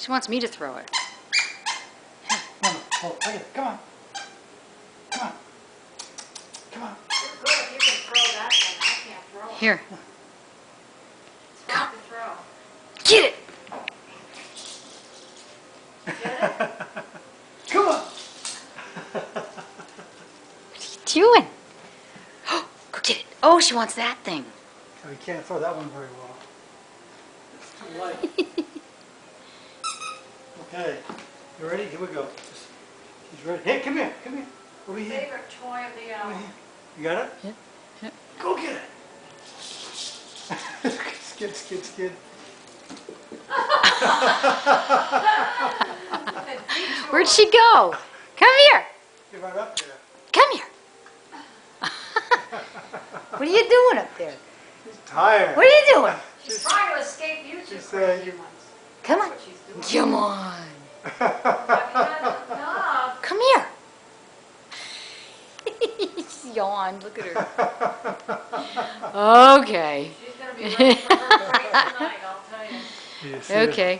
She wants me to throw it. No, hold, I get it. Come on. Come on. Come on. You're good if you can throw that thing. I can't throw it. Here, It's hard to throw. get it. Get it? Come on. What are you doing? Go get it. Oh, she wants that thing. Oh, you can't throw that one very well. It's too light. Okay. You ready? Here we go. She's ready. Hey, come here. Come here. Over here. Favorite toy of the Over hour. here. You got it? Yeah, yeah. Go get it. Skid, skid, skid. Where'd she go? Come here. You're right up there. Come here. What are you doing up there? She's tired. What are you doing? She's trying to escape you two She's crazy saying- ones. Come on. That's what she's doing. Come on. Have you had enough? Come here. She's yawned. Look at her. Okay. She's gonna be ready for her break tonight, I'll tell you. You see it? Okay.